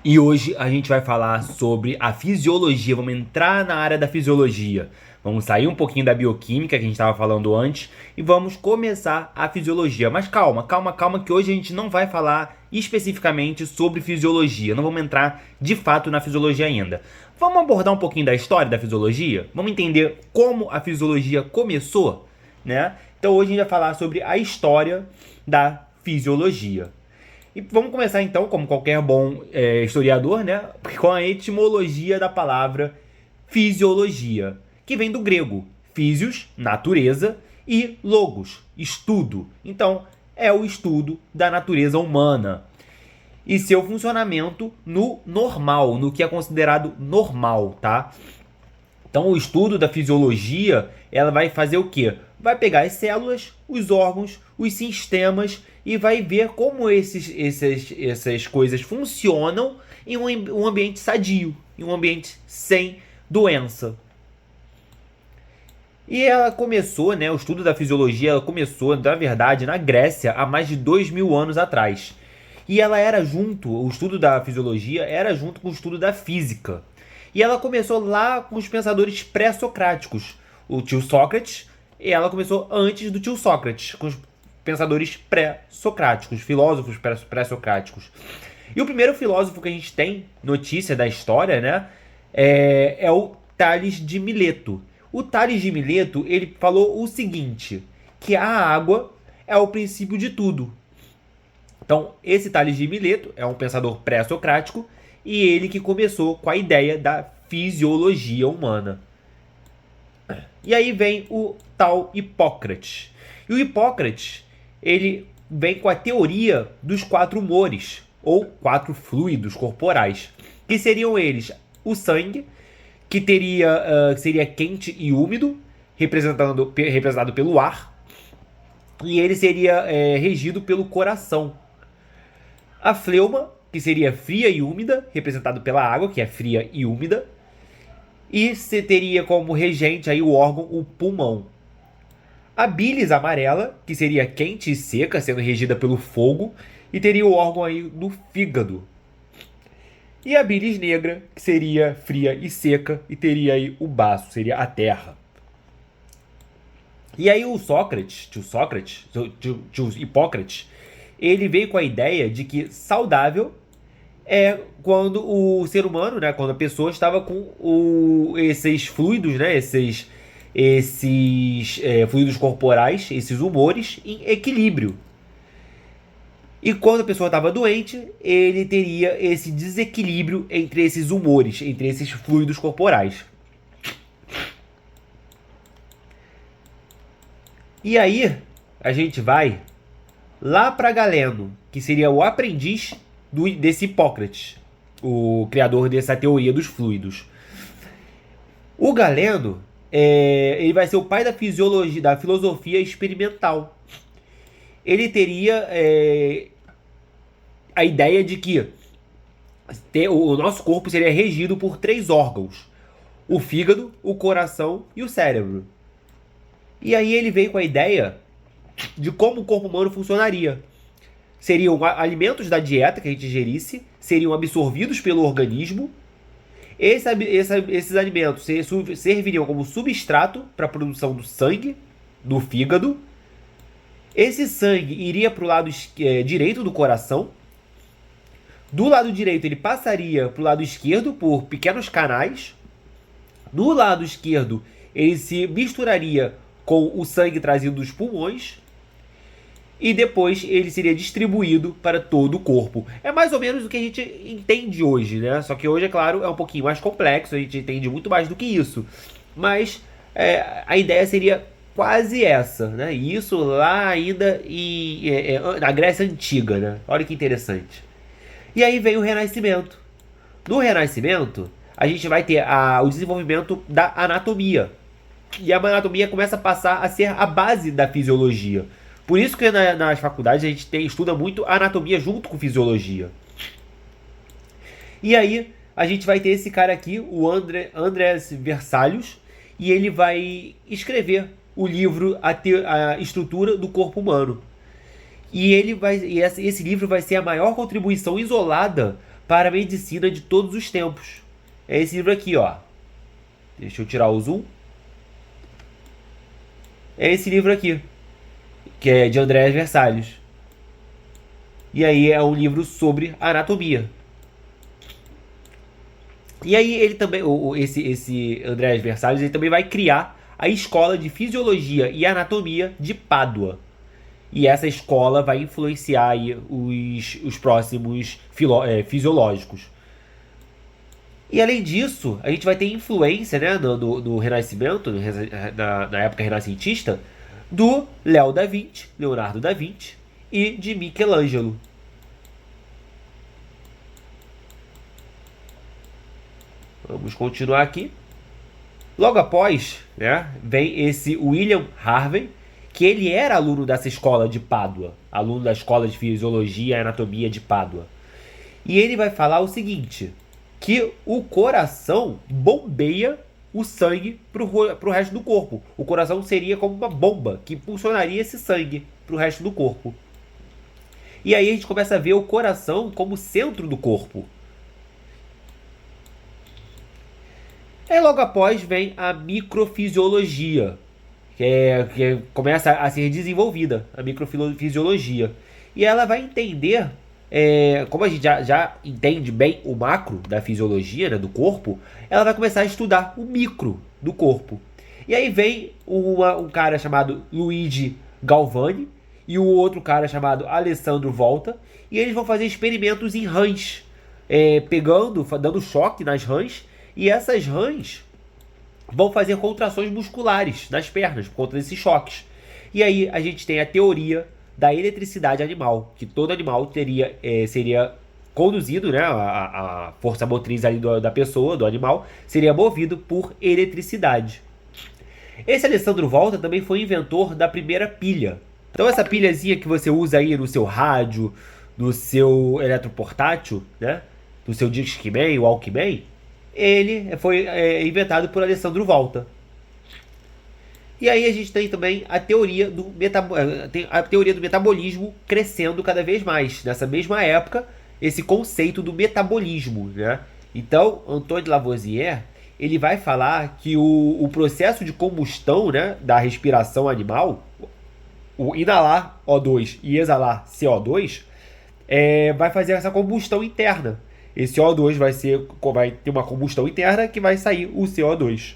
E hoje a gente vai falar sobre a fisiologia, vamos entrar na área da fisiologia. Vamos sair um pouquinho da bioquímica que a gente estava falando antes e vamos começar a fisiologia. Mas calma, que hoje a gente não vai falar especificamente sobre fisiologia. Não vamos entrar de fato na fisiologia ainda. Vamos abordar um pouquinho da história da fisiologia? Vamos entender como a fisiologia começou, né? Então hoje a gente vai falar sobre a história da fisiologia. E vamos começar então, como qualquer bom historiador, né, com a etimologia da palavra fisiologia, que vem do grego physios, natureza, e logos, estudo. Então, é o estudo da natureza humana e seu funcionamento no normal, no que é considerado normal, tá? Então, o estudo da fisiologia, ela vai fazer o quê? Vai pegar as células, os órgãos, os sistemas e vai ver como essas coisas funcionam em um ambiente sadio, em um ambiente sem doença. E ela começou, né, o estudo da fisiologia, ela começou, na verdade, na Grécia, há mais de 2000 anos atrás. E ela era junto, o estudo da fisiologia era junto com o estudo da física. E ela começou lá com os pensadores pré-socráticos, o tio Sócrates, e ela começou antes do tio Sócrates, com os pensadores pré-socráticos, filósofos pré-socráticos. E o primeiro filósofo que a gente tem notícia da história, né, é o Tales de Mileto. O Tales de Mileto, ele falou o seguinte, que a água é o princípio de tudo. Então, esse Tales de Mileto é um pensador pré-socrático e ele que começou com a ideia da fisiologia humana. E aí vem o tal Hipócrates. E o Hipócrates, ele vem com a teoria dos 4 humores, ou 4 fluidos corporais, que seriam eles o sangue, que seria quente e úmido, representado pelo ar, e ele seria regido pelo coração. A fleuma, que seria fria e úmida, representado pela água, que é fria e úmida, e você teria como regente aí o órgão, o pulmão. A bilis amarela, que seria quente e seca, sendo regida pelo fogo, e teria o órgão aí do fígado. E a bilis negra, que seria fria e seca, e teria aí o baço, seria a terra. E aí o tio Hipócrates, ele veio com a ideia de que saudável é quando o ser humano, né, quando a pessoa estava com esses fluidos, né, esses fluidos corporais, esses humores em equilíbrio. E quando a pessoa estava doente, ele teria esse desequilíbrio entre esses humores, entre esses fluidos corporais. E aí, a gente vai lá para Galeno, que seria o aprendiz desse Hipócrates, o criador dessa teoria dos fluidos. O Galeno, ele vai ser o pai da fisiologia, da filosofia experimental. Ele teria a ideia de que o nosso corpo seria regido por 3 órgãos: o fígado, o coração e o cérebro. E aí ele veio com a ideia de como o corpo humano funcionaria. Seriam alimentos da dieta que a gente ingerisse, seriam absorvidos pelo organismo. Esses alimentos serviriam como substrato para a produção do sangue, do fígado. Esse sangue iria para o lado direito do coração. Do lado direito ele passaria para o lado esquerdo por pequenos canais. Do lado esquerdo ele se misturaria com o sangue trazido dos pulmões. E depois ele seria distribuído para todo o corpo. É mais ou menos o que a gente entende hoje, né? Só que hoje, é claro, é um pouquinho mais complexo, a gente entende muito mais do que isso. Mas a ideia seria quase essa, né? E isso lá ainda na Grécia Antiga, né? Olha que interessante. E aí vem o Renascimento. No Renascimento, a gente vai ter o desenvolvimento da anatomia. E a anatomia começa a passar a ser a base da fisiologia. Por isso que nas faculdades a gente estuda muito anatomia junto com fisiologia. E aí a gente vai ter esse cara aqui, o Andrés Vesalius, e ele vai escrever o livro A Estrutura do Corpo Humano. E esse livro vai ser a maior contribuição isolada para a medicina de todos os tempos. É esse livro aqui, ó. Deixa eu tirar o zoom. É esse livro aqui, que é de Andrés Versalhes. E aí é um livro sobre anatomia. E aí ele também, esse Andrés Versalhes, ele também vai criar a Escola de Fisiologia e Anatomia de Pádua. E essa escola vai influenciar aí os próximos fisiológicos. E além disso, a gente vai ter influência, né, no Renascimento, na época renascentista, do Leonardo da Vinci e de Michelangelo. Vamos continuar aqui. Logo após, né, vem esse William Harvey, que ele era aluno dessa escola de Pádua, aluno da Escola de Fisiologia e Anatomia de Pádua. E ele vai falar o seguinte, que o coração bombeia o sangue pro resto do corpo. O coração seria como uma bomba que impulsionaria esse sangue pro resto do corpo. E aí a gente começa a ver o coração como centro do corpo. E logo após vem a microfisiologia, que começa a ser desenvolvida, a microfisiologia. E ela vai entender, como a gente já entende bem o macro da fisiologia, né, do corpo, ela vai começar a estudar o micro do corpo. E aí vem um cara chamado Luigi Galvani e o outro cara chamado Alessandro Volta, e eles vão fazer experimentos em rãs, dando choque nas rãs, e essas rãs vão fazer contrações musculares nas pernas por conta desses choques. E aí a gente tem a teoria da eletricidade animal, que todo animal seria conduzido, né, a força motriz ali da pessoa, do animal, seria movido por eletricidade. Esse Alessandro Volta também foi inventor da primeira pilha. Então essa pilhazinha que você usa aí no seu rádio, no seu eletroportátil, né, no seu Discman, o Walkman, ele foi inventado por Alessandro Volta. E aí a gente tem também a teoria do metabolismo crescendo cada vez mais. Nessa mesma época, esse conceito do metabolismo, né? Então, Antoine Lavoisier, ele vai falar que o processo de combustão, né, da respiração animal, o inalar O2 e exalar CO2, vai fazer essa combustão interna. Esse O2 vai ter uma combustão interna que vai sair o CO2.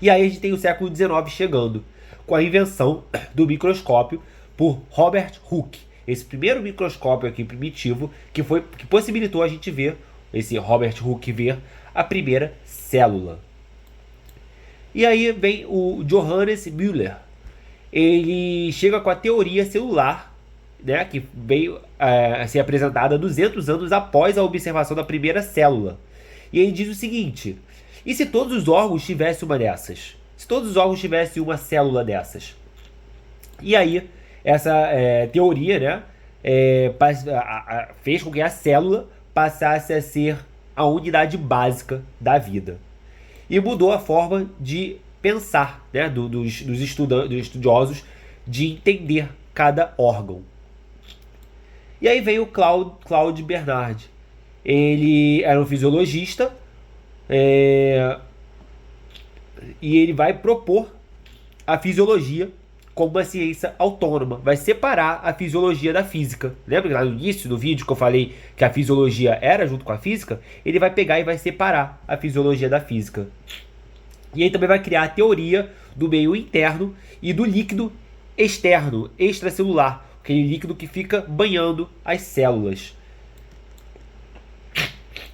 E aí a gente tem o século XIX chegando, com a invenção do microscópio por Robert Hooke. Esse primeiro microscópio aqui primitivo que possibilitou a gente ver, esse Robert Hooke ver a primeira célula. E aí vem o Johannes Müller. Ele chega com a teoria celular, né, que veio a ser apresentada 200 anos após a observação da primeira célula. E ele diz o seguinte: e se todos os órgãos tivessem uma dessas? Se todos os órgãos tivessem uma célula dessas? E aí, essa teoria, né, fez com que a célula passasse a ser a unidade básica da vida. E mudou a forma de pensar, né, dos estudiosos, de entender cada órgão. E aí veio o Claude Bernard. Ele era um fisiologista, e ele vai propor a fisiologia como uma ciência autônoma. Vai separar a fisiologia da física. Lembra que lá no início do vídeo que eu falei que a fisiologia era junto com a física? Ele vai pegar e vai separar a fisiologia da física. E ele também vai criar a teoria do meio interno e do líquido externo, extracelular, aquele líquido que fica banhando as células.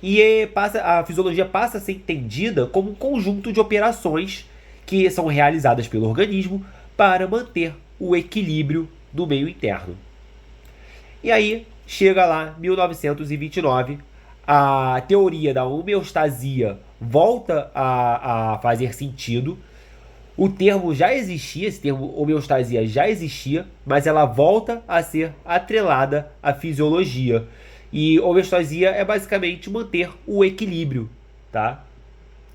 E a fisiologia passa a ser entendida como um conjunto de operações que são realizadas pelo organismo para manter o equilíbrio do meio interno. E aí, chega lá, 1929, a teoria da homeostasia volta a fazer sentido. O termo já existia, esse termo homeostasia já existia, mas ela volta a ser atrelada à fisiologia. E homeostasia é basicamente manter o equilíbrio, tá?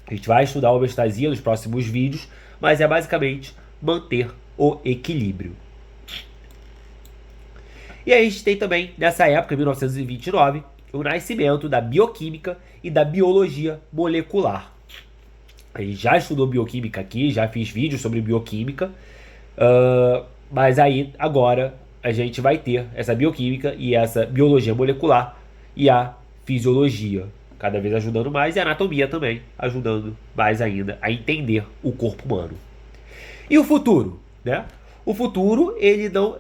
A gente vai estudar a homeostasia nos próximos vídeos, mas é basicamente manter o equilíbrio. E aí a gente tem também, nessa época, em 1929, o nascimento da bioquímica e da biologia molecular. A gente já estudou bioquímica aqui, já fiz vídeos sobre bioquímica, mas aí agora a gente vai ter essa bioquímica e essa biologia molecular e a fisiologia, cada vez ajudando mais, e a anatomia também, ajudando mais ainda a entender o corpo humano. E o futuro, né? O futuro, ele não.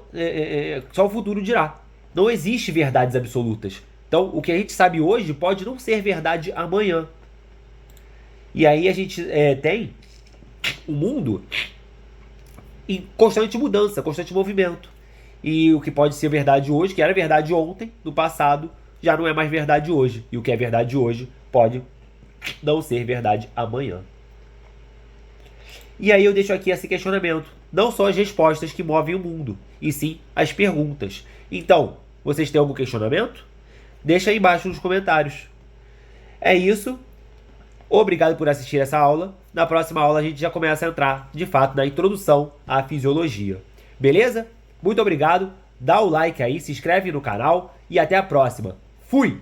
Só o futuro dirá. Não existe verdades absolutas. Então, o que a gente sabe hoje pode não ser verdade amanhã. E aí a gente tem um mundo em constante mudança, constante movimento. E o que pode ser verdade hoje, que era verdade ontem, no passado, já não é mais verdade hoje. E o que é verdade hoje pode não ser verdade amanhã. E aí eu deixo aqui esse questionamento. Não só as respostas que movem o mundo, e sim as perguntas. Então, vocês têm algum questionamento? Deixa aí embaixo nos comentários. É isso. Obrigado por assistir essa aula. Na próxima aula a gente já começa a entrar, de fato, na introdução à fisiologia. Beleza? Muito obrigado. Dá o like aí, se inscreve no canal e até a próxima. Fui!